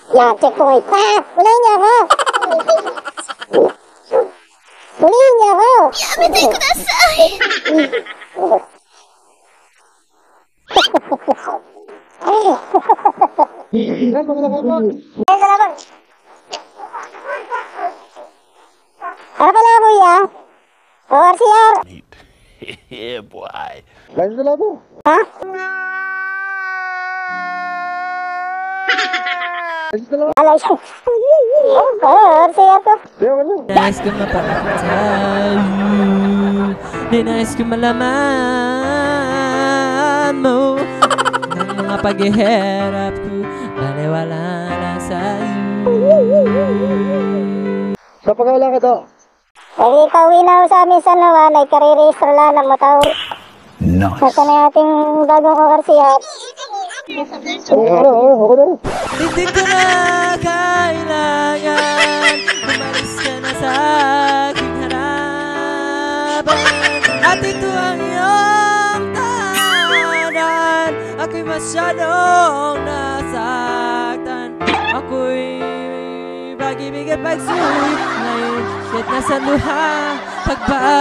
Yan, checkpoint. Unahin niyo ako! Unahin niyo ako! Yamitay kudasai! Salamat! Ano pala, kuya? ORCR! Yeah, boy. Lagi sa labo. Ha? Lagi sa labo. Alay siya. ORCR ko. Diyan mo lang. Nais ko mapakatayo, di nais ko malaman mo ng mga paghihirap ko, baliwala lang sa'yo. Sa pagkawala ka to. Ay, pauwi na ako sa amin sa Nawan. Ay, karirehistro lang ng motor. Nice. Nasa na ating bagong ORCR. Ako na rin. Hindi ko na kailangan, umalis ka na sa aking harapan. At ito ang iyong tahanan. Ako'y masyadong nasaktan. Ako'y pag-ibig at pagsulit ngayon, kahit nasa luha, pagbabago